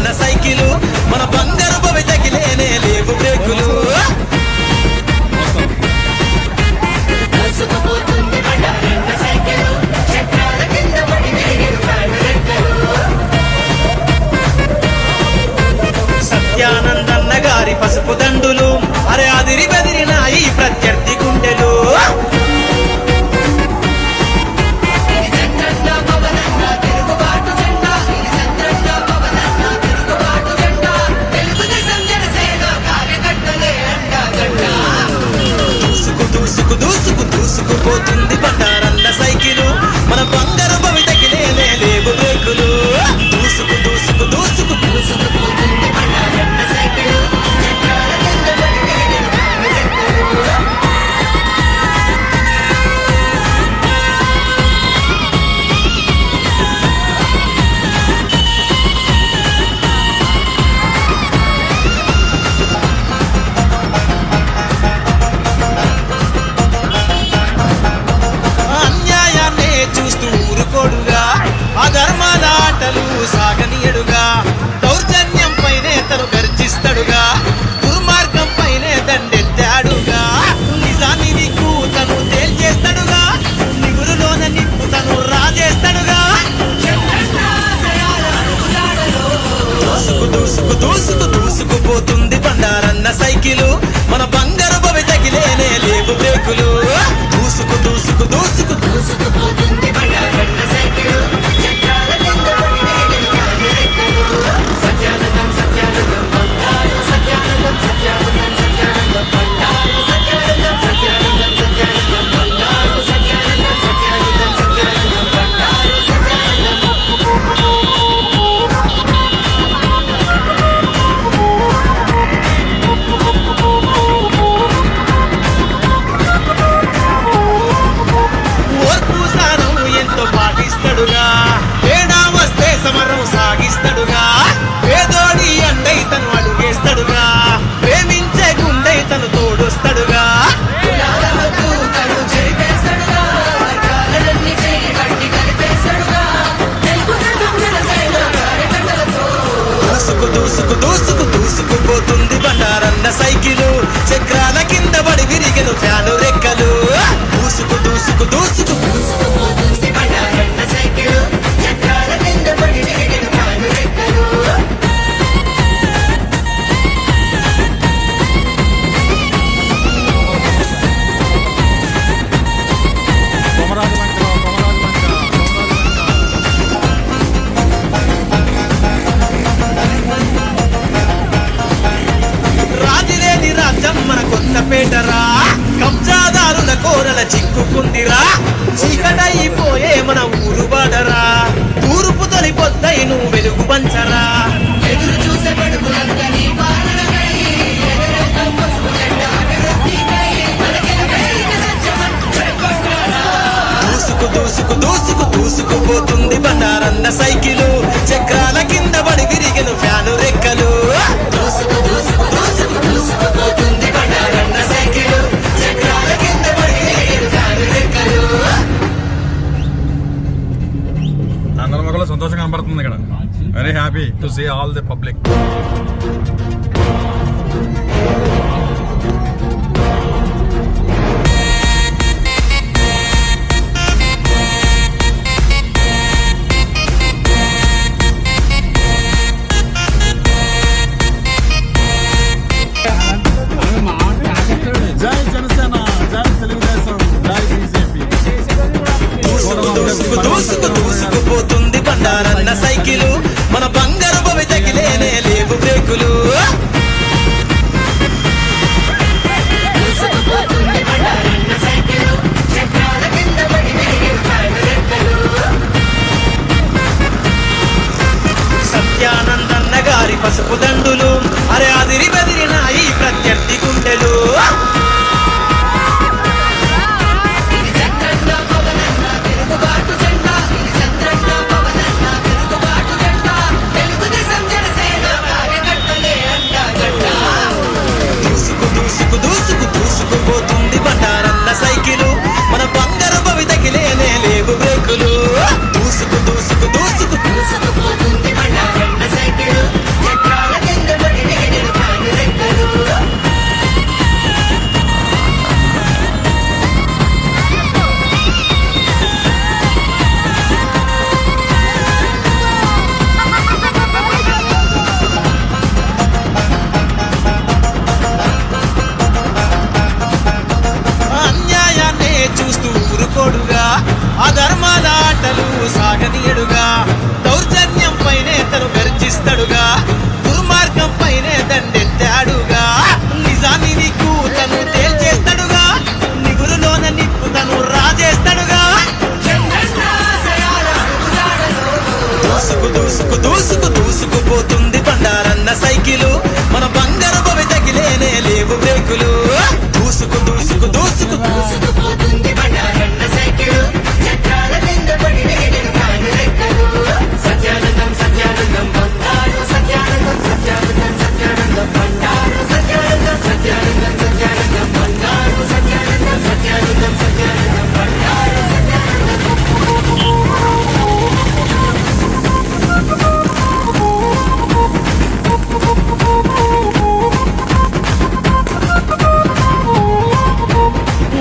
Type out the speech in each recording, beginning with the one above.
బండారన్న cycle మన బంగారు భవితకి లేనే లేవు బ్రేకులు సత్యానందన్న గారి పసుపు దండులు అరే అదిరి బెదిరిన ఈ ప్రత్యర్థి గుండెలు దూసుకుపోతుంది బండారన్న సైకిలు మన బంగారు భవితకి లేనే లేవు బ్రేకులు దూసుకుపోతుంది బండారన్న సైకిలు అధర్మాలాటలు సాగనీయడుగా దౌర్జన్యం పైనే తను గర్జిస్తాడుగా దుర్మార్గం పైనే దండెత్తాడుగా నిజాన్ని నీకు తను తేల్చేస్తాడుగా నిగురులోన నిప్పు తను రాజేస్తాడుగా దూసుకుపోతుంది బండారన్న సైకిలు మన బంగారు భవితకి లేనే లేవు బ్రేకులు దూసుకుపోతుంది బండారన్న సైకిలు తేడా వస్తే సమరం సాగిస్తాడుగా పేదోడి అండై తను అడుగేస్తాడుగా ప్రేమించే గుండై తను తోడొస్తాడుగా దూసుకుపోతుంది బండారన్న సైకిలు చక్రాల కింద పడి విరిగెను ఫ్యాను రెక్కలు దూసుకుపోతుంది బండారన్న సైకిలు చక్రాల కింద పడి విరిగెను ఫ్యాను రెక్కలు రాజులేని రాజ్యం మన కొత్తపేటరా కబ్జాదారుల కోరల చిక్కుకుందిరా చీకటైపోయే మన ఊరు బాడరా తూర్పు తొలి పొద్దై నువ్వు వెలుగు పంచరా ఎదురు చూసే దూసుకుపోతుంది బండారన్న సైకిలు చక్రాల కింద పడి విరిగెను ఫ్యాను రెక్కలు దూసుకుపోతుంది బండారన్న సైకిలు చక్రాల కింద పడి విరిగెను ఫ్యాను రెక్కలు అందరి మొక్కలు సంతోషంగా కనబడుతుంది ఇక్కడ very happy to see all the public జై జనసేన జై తెలుగుదేశం జై బీజేపీ దూసుకుపోతుంది బండారన్న సైకిలు మన బంగారు భవితకి లేనే లేవు బ్రేకులు సత్యానందన్న గారి పసుపు దండులు అరే అదిరి బెదిరిన ఈ ప్రత్యర్థి గుండెలు దూసుకుపోతుంది బండారన్న సైకిలు మన బంగారు భవితకి లేనే లేవు బ్రేకులు దూసుకుపోతుంది బండారన్న సైకిలు సైకిలు మన బంగారు భవి తగిలేనే లేవు బ్రేకులు దూసుకు దూసుకు దూసుకు దూసుకుపోతుంది బండారన్న సైకిలు చక్రాల కింద పడి వేగెను కాని రెక్కలు సత్యానందం సత్యానందం బంగారు సత్యానందం సత్యానందం సత్యానందం బంగారు సత్యానందం సత్యానందం సత్యానందం బంగారు సత్యానందం సత్యానందం సత్యానందం బంగారు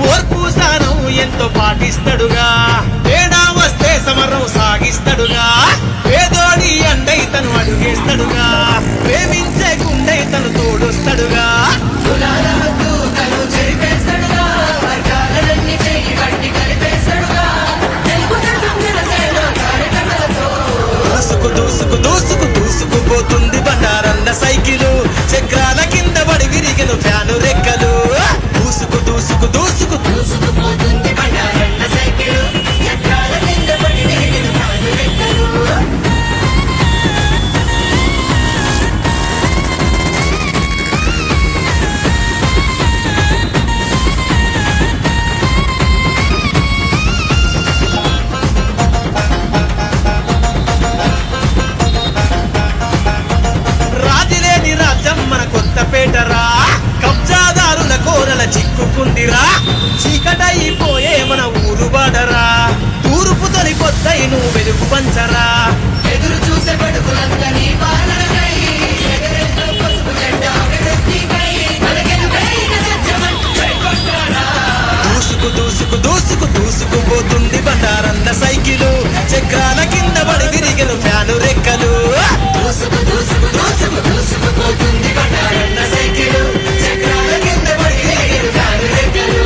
ఓర్పు సారం ఎంతో పాటిస్తాడుగా తేడా వస్తే సమరం సాగిస్తాడుగా పేదోడి అండై తను అడుగేస్తాడుగా ప్రేమించే గుండై తను తోడొస్తాడుగా కులాల హద్దు తను చెరిపేస్తాడుగా వర్గాలన్నీ చెయ్యి బట్టి కలిపేస్తాడుగా తెలుగుదేశం జనసేన కార్యకర్తలతో దూసుకు దూసుకు దూసుకు దూసుకుపోతుంది బండారన్న సైకిలు చక్రాల కింద పడి విరిగిన ఫ్యాను రెక్కలు దూసుకు దూసుకు దూసుకు దూసుకుపోతుంది బండారన్న సైకిలు చక్రాల కింద పడి వేగెను కాని రెక్కలు రాజులేని రాజ్యం మన కొత్తపేటరా కబ్జాదారుల కోరల చిక్కుకుందిరా చీకటైపోయే మన ఊరు బాడరా తూర్పు తొలి కొత్తయి నువ్వు వెలుగు పంచరా ఎదురు చూసే పడుకులంతని పాలనకై ఎగరేస్తూ పసుపు జెండా అభివృద్ధికై మనకెదురైన సత్యమంటూ చేకొట్టారా దూసుకు దూసుకు దూసుకు దూసుకుపోతుంది బండారన్న సైకిలు చక్రాల కింద పడి విరిగిన ఫ్యాను రెక్కలు దూసుకు దూసుకు దూసుకు దూసుకుపోతుంది బండారన్న సైకిలు చక్రాల కింద పడి వేగెను కాని రెక్కలు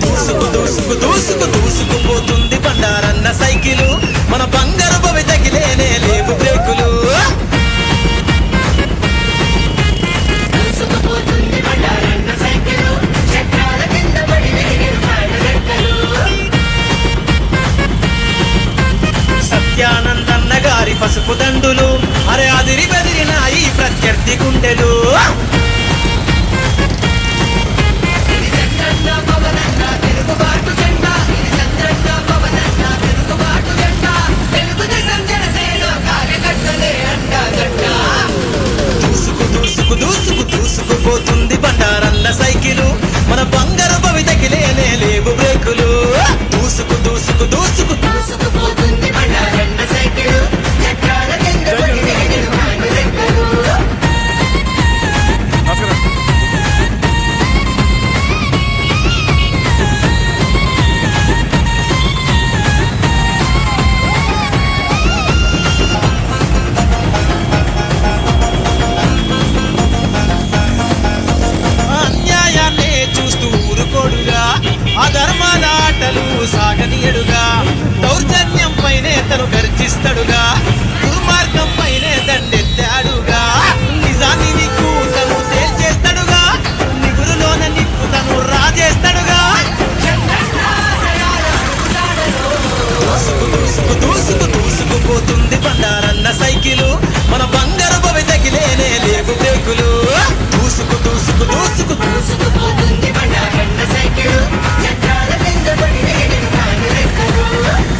దూసుకు దూసుకు దూసుకు దూసుకుపోతుంది బండారన్న సైకిలు మన బంగారు భవి తగిలేనే లేవు బ్రేకులు దూసుకుపోతుంది బండారన్న సైకిలు చక్రాల కింద పడి వేగెను కాని రెక్కలు సత్యానందన్న గారి పసుపు దండులు అరే అదిరి బెదిరిన ఈ ప్రత్యర్థి గుండెలు ఇది చంద్రన్న పవనన్న తిరుగుబాటు జెండా ఇది చంద్రన్న పవనన్న తిరుగుబాటు జెండా తెలుగుదేశం జనసేన కార్యకర్తలే అండగట్ట దూసుకు దూసుకు దూసుకు దూసుకుపోతుంది బండారన్న సైకిలు మన బంగారు భవి తగిలేనే లేవు బ్రేకులు దూసుకు దూసుకు దూసుకు దూసుకుపోతుంది బండారన్న సైకిలు చక్రాల కింద పడి వేగెను కాని రెక్కలు నమస్కారం. అన్యాయాన్నే చూస్తూ ఊరుకోడుగా అధర్మాల ఆటలు సాగనీయడుగా దౌర్జన్యం పైనే తను గర్జిస్తాడుగా దుర్మార్గం పైనే దండెత్తాడుగా నిజాన్ని నీకు తను తేల్చేస్తాడుగా నిగురులోన నిప్పు తను రాజేస్తాడుగా దూసుకు దూసుకు దూసుకు దూసుకుపోతుంది బండారన్న సైకిలు మన బంగారు భవి తగిలేనే లేవు బ్రేకులు దూసుకు దూసుకు దూసుకు దూసుకుపోతుంది బండారన్న సైకిలు చక్రాల కింద పడి వేగెను కాని రెక్కలు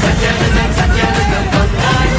సత్యానందం సత్యానందం బంగారు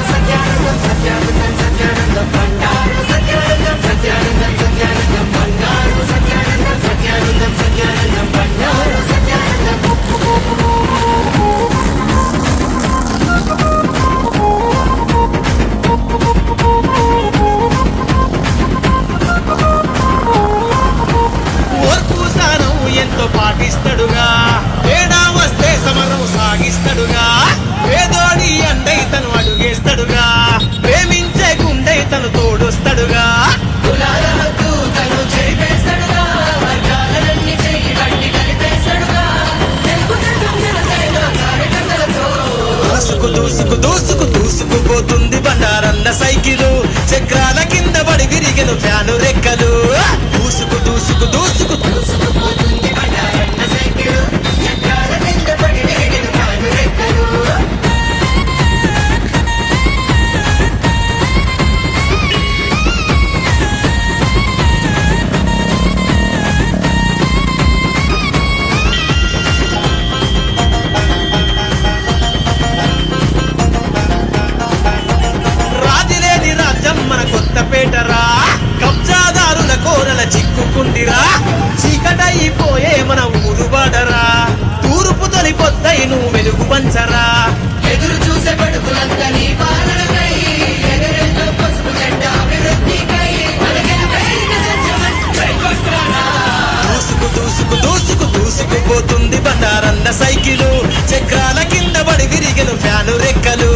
పేటరా కబ్జాదారుల కోరల చిక్కుకుందిరా చీకటైపోయే మన ఊరు వాడరా తూర్పు తొలి పొద్దై నువ్వు వెలుగు పంచరా ఎదురు చూసే పడుకులంతా నీ పాలనకై ఎగరేదో పసుపు జెండ అభివృద్ధికై మనకెనపై సత్యమని జైకొట్టారా దూసుకు దూసుకు దూసుకు దూసుకుపోతుంది బండారన్న సైకిలు చక్రాల కింద పడి విరిగెను ఫ్యాను రెక్కలు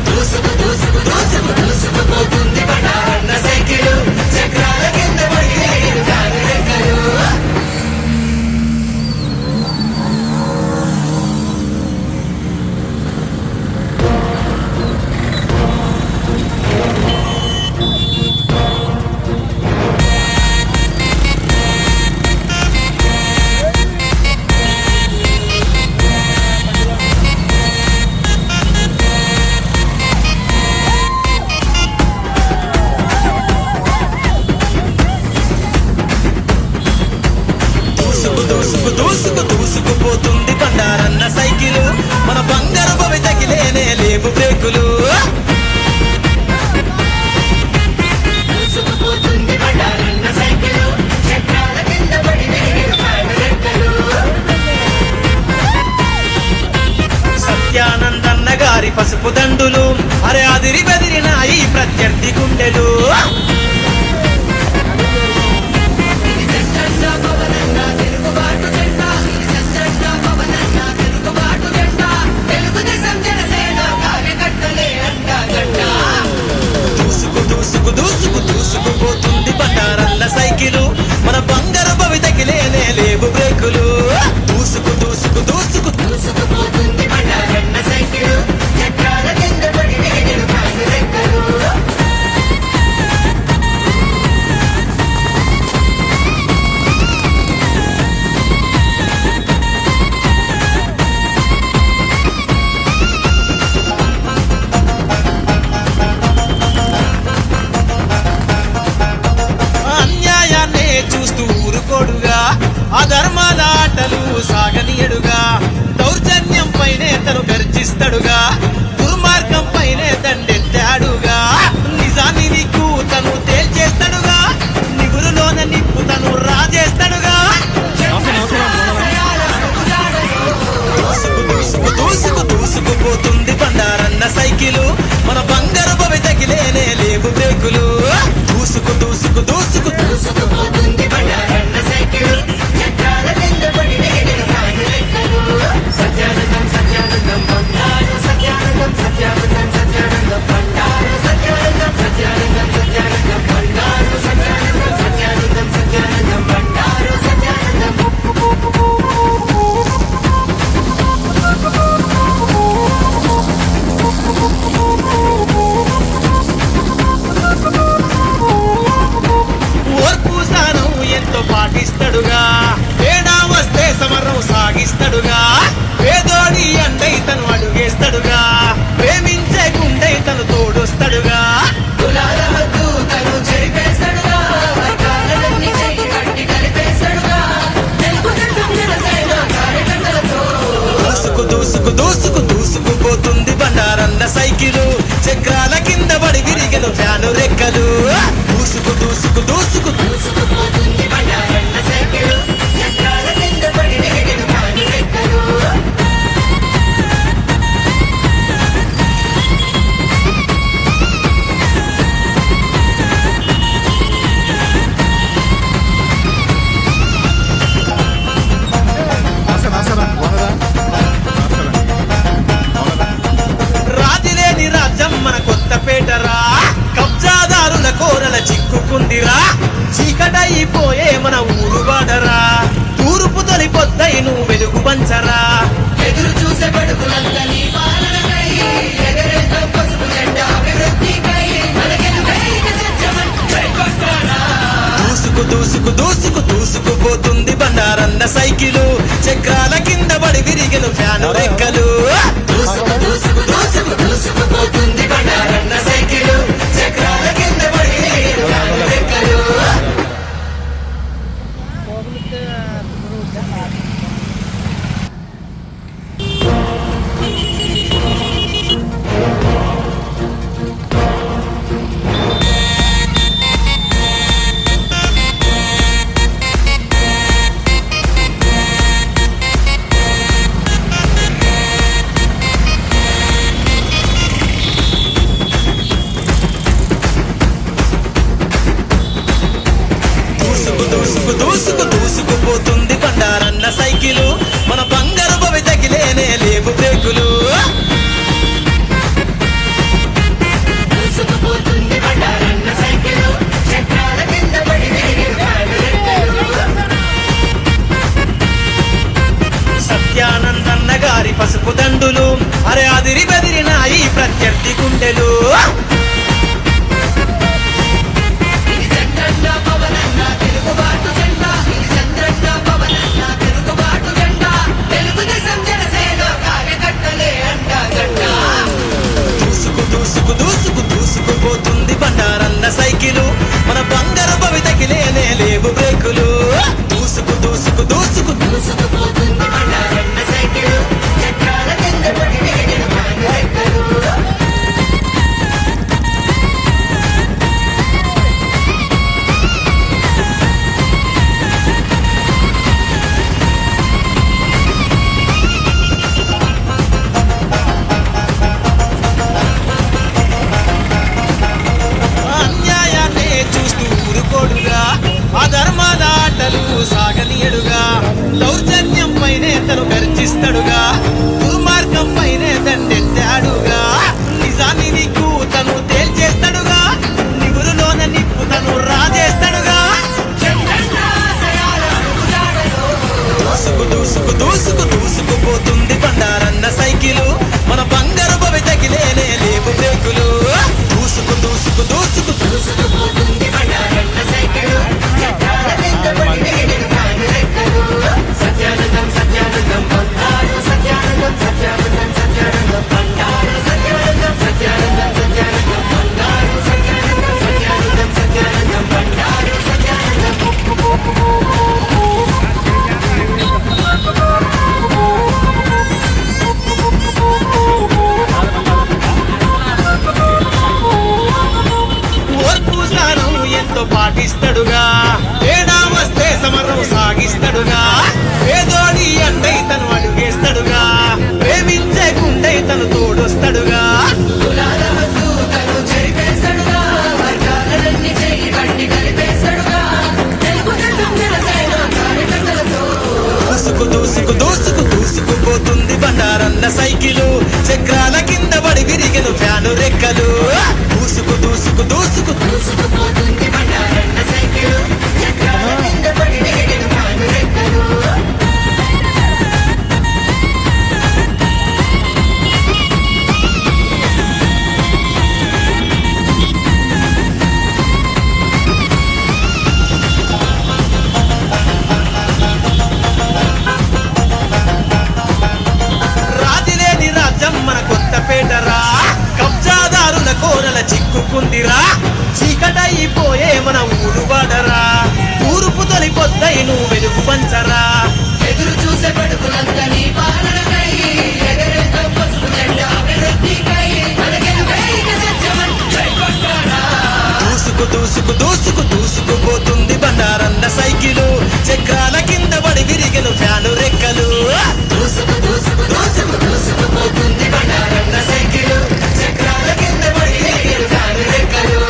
దూసుకు దూసుకు దూసుకు దూసుకుపోతుంది బండారన్న సైకిలు చక్రాల కింద పడి ఎగిరి ఫ్యాను రెక్కలు దూసుకు దూసుకు దూసుకు దూసుకుపోతుంది బండారన్న సైకిలు మన బంగారు భవితకి లేనే లేవు బ్రేకులు దూసుకుపోతుంది బండారన్న సైకిలు చక్రాల కింద పడి ఎగిరి ఫ్యాను రెక్కలు సత్యానందన్న గారి పసుపు దండులు అరే అదిరి బెదిరిన ఈ ప్రత్యర్థి గుండెలు ఇది చచ్చండా పవనన్నా తిరుగుబాటు జెండా ఇది చచ్చండా పవనన్నా తిరుగుబాటు జెండా తెలుగుదేశం జనసేన కార్యకర్తలే అండా గండా దూసుకు దూసుకు దూసుకు దూసుకుపోతుంది బండారన్న సైకిలు మన బంగారు భవితకి లేనే లేవు బ్రేకులు దూసుకు దూసుకు దూసుకు దూసుకుపోతుంది బండారన్న సైకిలు చక్రాల కింద పడి ఎగిరి ఫ్యాను రెక్కలు అన్యాయాన్నే చూస్తూ ఊరుకోడుగా అధర్మాల ఆటలు సాగనీయడుగా దౌర్జన్యం పైనే తను గర్జిస్తాడుగా దుర్మార్గం పైనే దండెత్తాడుగా నిజాన్ని నీకు తను తేల్చేస్తాడుగా నిగురులోన నిప్పు తను రాజేస్తాడుగా దూసుకు దూసుకు దూసుకు దూసుకుపోతుంది బండారన్న సైకిలు మన బంగారు భవితకి లేనే లేవు బ్రేకులు దూసుకు దూసుకు దూసుకు దూసుకుపోతుంది బండారన్న సైకిలు చక్రాల కింద పడి ఎగిరి ఫ్యాను రెక్కలు సత్యానందం సత్యానందం బండారు సత్యానందం సత్యానందం సత్యానందం బండారు సత్యానందం సత్యానందం సత్యానందం బండారు సత్యానందం సత్యానందం సత్యానందం బండారు సత్యానందం ఓర్పు సహనం ఎంతో పాటిస్తాడుగా తేడా వస్తే సమరం సాగిస్తాడుగా పేదోడి అండై తను అడుగేస్తాడుగా ప్రేమించే గుండై తను తోడొస్తాడుగా కులాల వద్దు తను చెరిపేస్తాడుగా వర్గాలన్నీ చెయ్యి కట్టి కలిపేస్తాడుగా తెలుగుదేశం జనసేన కార్యకర్తలతో దూసుకు దూసుకు దూసుకు దూసుకుపోతుంది బండారన్న సైకిలు చక్రాల కింద పడి విరిగెను ఫ్యాను రెక్కలు దూసుకు దూసుకు దూసుకు దూసుకుపోతుంది బండారన్న సైకిలు చక్రాల కింద పడి ఎగిరి ఫ్యాను రెక్కలు రాజులేని రాజ్యం మన కొత్త పేటరా కబ్జాదారుల కోరల చిక్కుకుందిరా చీకటైపోయే మన ఊరు వాడరా తూర్పు తొలి పొద్దై నువ్వు వెలుగు పంచరా ఎదురు చూసే పడుకులంతా నీ పాలనకై ఎగరేదో పసుపు జెండ అభివృద్ధికై మనకెనపై సత్యమని జైకొట్టారా దూసుకు దూసుకు దూసుకు దూసుకుపోతుంది బండారన్న సైకిలు చక్రాల కింద పడి విరిగెను ఫ్యాను రెక్కలు దూసుకు దూసుకు దూసుకు దూసుకుపోతుంది బండారన్న సైకిలు చక్రాల కింద పడి ఎగిరి ఫ్యాను రెక్కలు దూసుకు దూసుకు దూసుకుపోతుంది బండారన్న సైకిలు మన బంగారు భవితకి లేనే లేవు బ్రేకులు దూసుకుపోతుంది బండారన్న సైకిలు చక్రాల కింద పడి విరిగిన ఫ్యాను రెక్కలు సత్యానందన్న గారి పసుపు దండులు అరే అదిరి బెదిరిన ఈ ప్రత్యర్థి గుండెలు ఇది చంద్రన్న పవనన్న తిరుగుబాటు జెండా ఇది చంద్రన్న పవనన్న తిరుగుబాటు జెండా తెలుగుదేశం జనసేన కార్యకర్తలే అండగడ్డ దూసుకు దూసుకు దూసుకు దూసుకుపోతుంది బండారన్న సైకిలు మన బంగారు భవితకి లేనే లేవు బ్రేకులు దూసుకు దూసుకు దూసుకు దూసుకుపోతుంది బండారన్న సైకిలు చక్రాల కింద పడి విరిగిన ఫ్యాను రెక్కలు అన్యాయాన్నే చూస్తూ ఊరుకోడుగా అధర్మాల ఆటలు సాగనీయడుగా దౌర్జన్యం పైనే తను గర్జిస్తాడుగా దుర్మార్గం పైనే దండెత్తాడుగా నిజాన్ని నీకు తను తేల్చేస్తాడుగా నిగురులోన నిప్పు తను రాజేస్తాడుగా చంద్రన్న ఆశయాల అడుగుజాడలో దూసుకు దూసుకు దూసుకు దూసుకుపోతుంది బండారన్న సైకిలు మన బంగారు భవితకి లేనే లేవు బ్రేకులు దూసుకు దూసుకు దూసుకు దూసుకుపోతుంది బండారన్న సైకిలు చక్రాల కింద పడి విరిగిన ఫ్యాను రెక్కలు సత్యానందం సత్యానందం బంగారు సత్యానందం సత్యానందం సత్యానందం బంగారు సత్యానందం సత్యానందం సత్యానందం బంగారు సత్యానందం సత్యానందం సత్యానందం బంగారు సత్యానందం ఓర్పు సహనం ఎంతో పాటిస్తాడుగా తేడా వస్తే సమరం సాగిస్తాడుగా పేదోడి అండై తను అడుగేస్తాడుగా ప్రేమించే గుండై తను తోడొస్తాడుగా కులాల వద్దు తను చెరిపేస్తాడుగా వర్గాలన్నీ చేయి బండి కలిపేస్తాడుగా తెలుగుదేశం జనసేన కార్యకర్తలతో దూసుకు దూసుకు దూసుకు దూసుకుపోతుంది బండారన్న సైకిలు చక్రాల కింద పడి విరిగిన ఫ్యాను రెక్కలు దూసుకు దూసుకు దూసుకు దూసుకుపోతుంది బండారన్న సైకిలు చక్రాల కింద పడి విరిగిన ఫ్యాను రెక్కలు రాజులేని రాజ్యం మన కొత్తపేటరా కబ్జాదారుల కోరల చిక్కుకుందిరా చీకటైపోయే మన ఊరు వాడరా తూర్పు తొలి పొద్దై నువ్వు వెలుగు పంచరా ఎదురు చూసే పడుకులంత నీ పాలనకై ఎగరేద్దాం పసుపు జెండా అభివృద్ధికై మనకెలుగైన సత్యమని జైకొట్టారా దూసుకు దూసుకు దూసుకు దూసుకుపోతుంది బండారన్న సైకిలు చక్రాల కింద పడి విరిగిన ఫ్యాను రెక్కలు దూసుకు దూసుకు దూసుకు దూసుకుపోతుంది బండారన్న సైకిలు చక్రాల కింద పడి విరిగిన ఫ్యాను రెక్కలు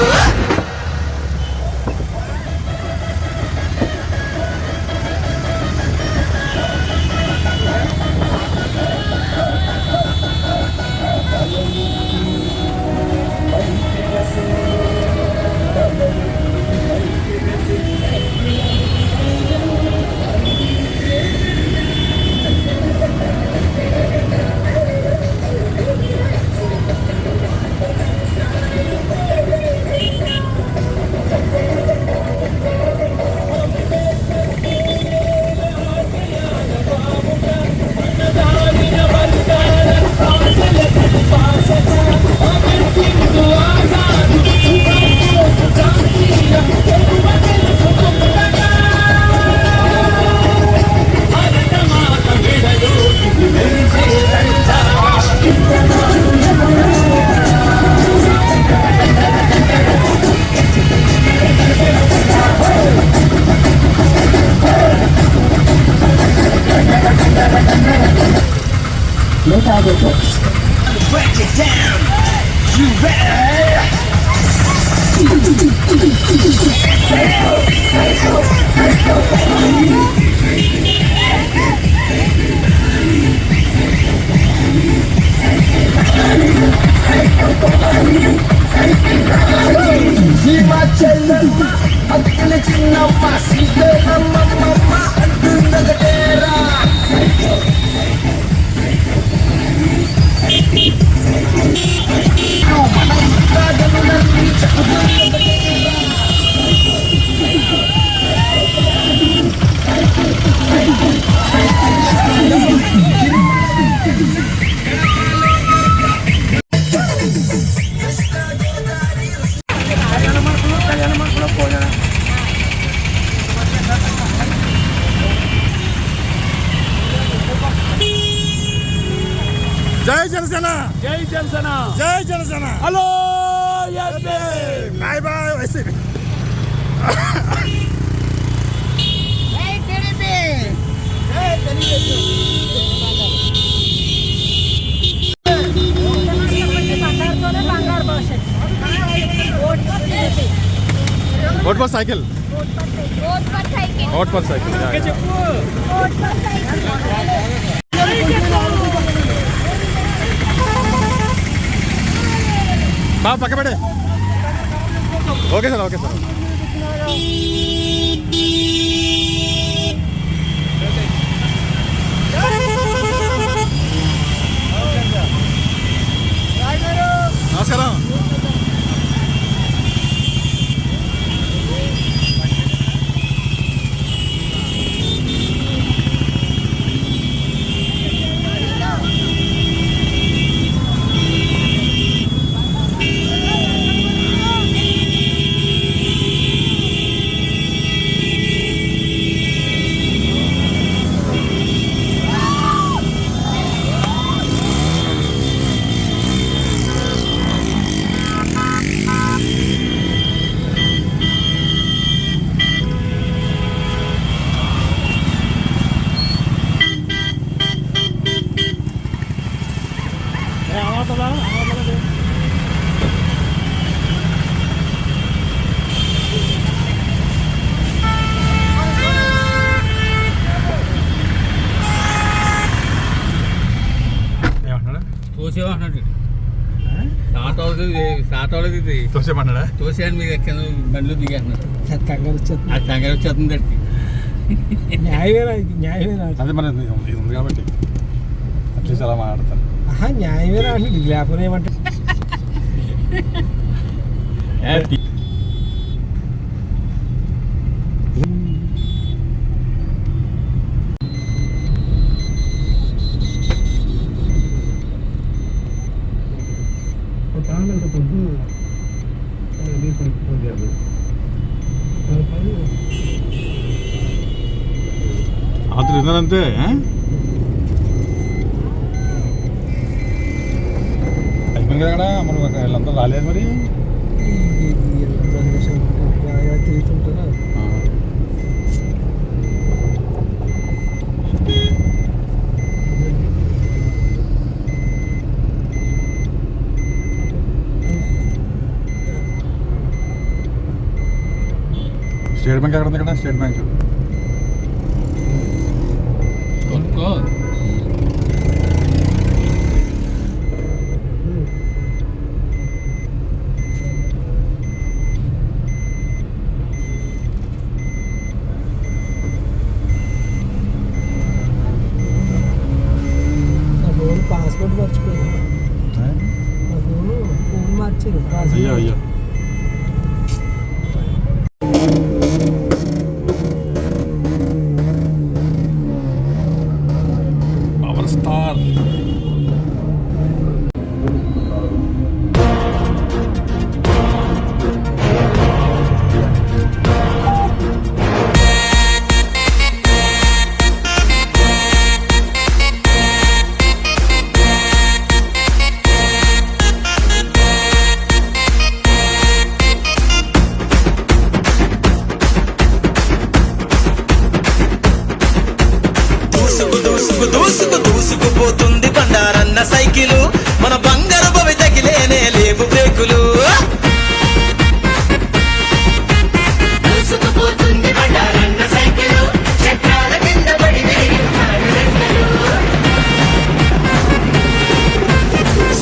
జై జనసేన, జై జనసేన, జై Janasena. Hello SP, bye bye YCP. Vote for cycle, vote for cycle. Babu పక్క పెడే. Okay sir, okay sir. నమస్కారం. తోసేమన్నాడు, స్టార్ట్ అవ్వలేదు. తోసేమన్నాడా? తోసేయని మీరు ఎక్కడ బండ్లు దిగేస్తున్నాడు. అది కంగారు వచ్చేస్తుంది. అదే మన ఇది ఉంది కాబట్టి అట్లీస్ట్ అలా మాట్లాడతాను. న్యాయమేనా అంటే లేకపోతే ఏమంటే అతను ఇదంతే. అయిపోయింది కదా మనం వీళ్ళంతా రాలేదు మరి. తిరుగుతుంటారా స్టేట్ బ్యాంక్ ఎక్కడ ఉంది ఇక్కడ? స్టేట్ బ్యాంక్ కొనుక్కో. పాస్పోర్ట్ మర్చిపోయింది. మా ఫోన్ మార్చారు. అయ్యో అయ్యో. Power star. దూసుకుపోతుంది బండారన్న సైకిలు, మన బంగారు భవితకి లేనే లేవు బ్రేకులు. దూసుకుపోతుంది బండారన్న సైకిలు, చక్రాల కింద పడి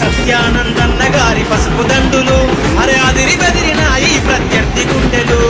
సత్యానందన్న గారి పసుపు దండులు, అరే అదిరి బెదిరిన ఈ ప్రత్యర్థి గుండెలు.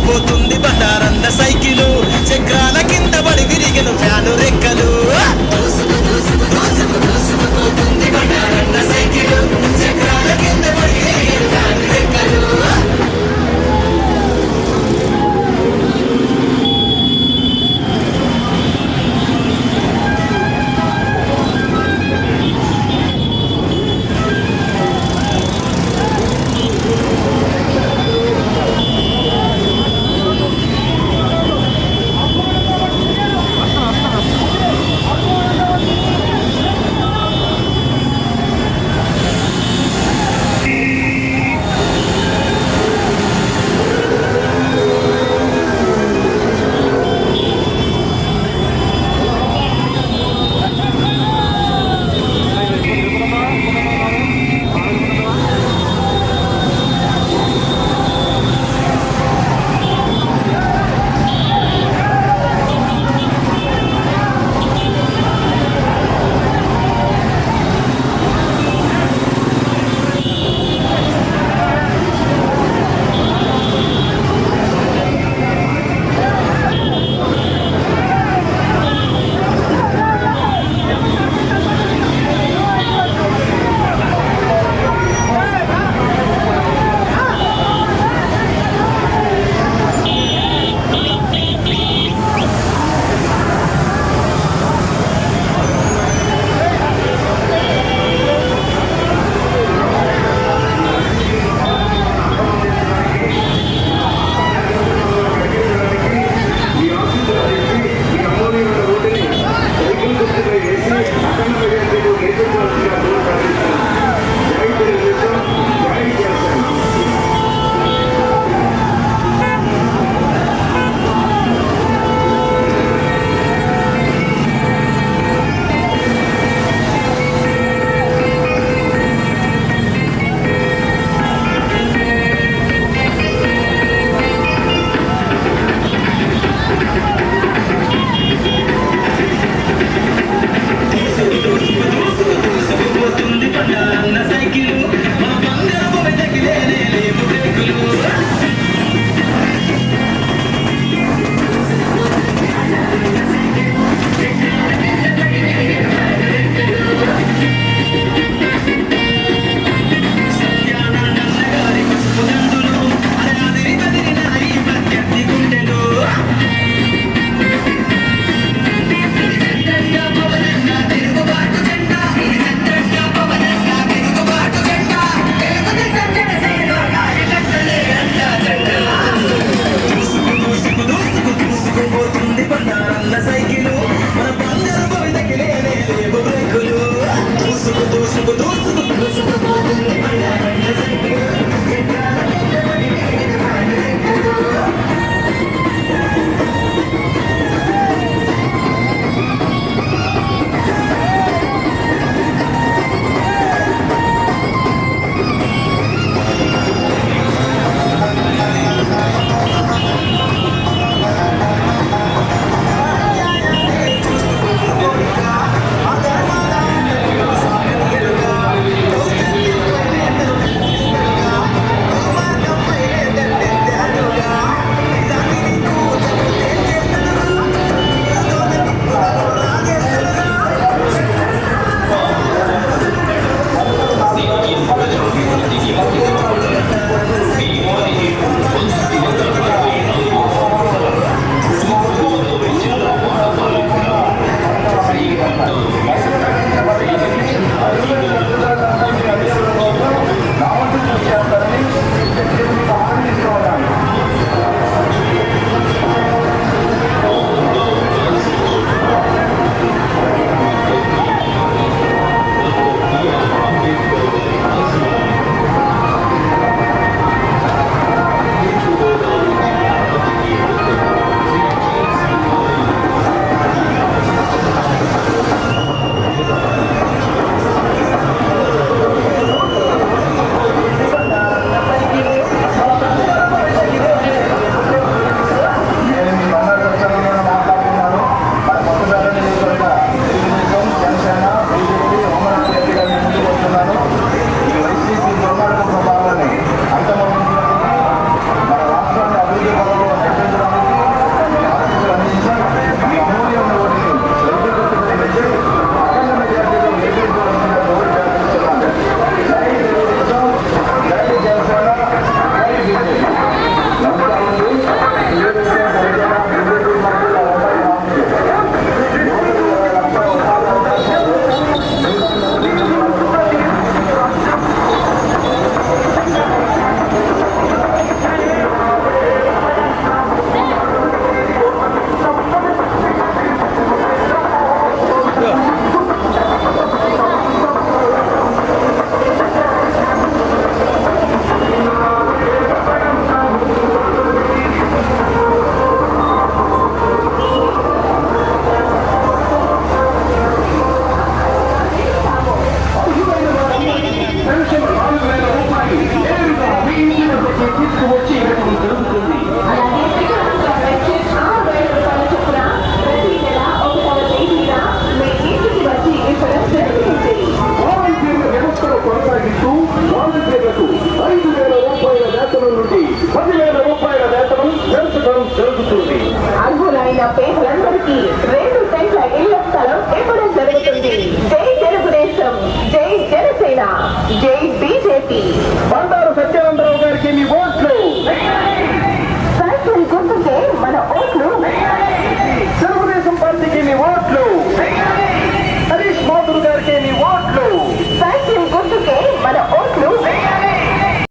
పోతుంది బండారన్న సైకిలు చక్రాల కింద పడి విరిగిన ఫ్యాను రెక్కలు దూసుకుపోతుంది బండారన్న సైకిలు చక్రాల కింద పడి విరిగిన ఫ్యాను రెక్కలు పేదలందరికీ 2 సెంట్ల ఇళ్ల స్థలం ఇవ్వడం జరుగుతుంది. జై తెలుగుదేశం, జై జనసేన, జై బీజేపీ. బండారు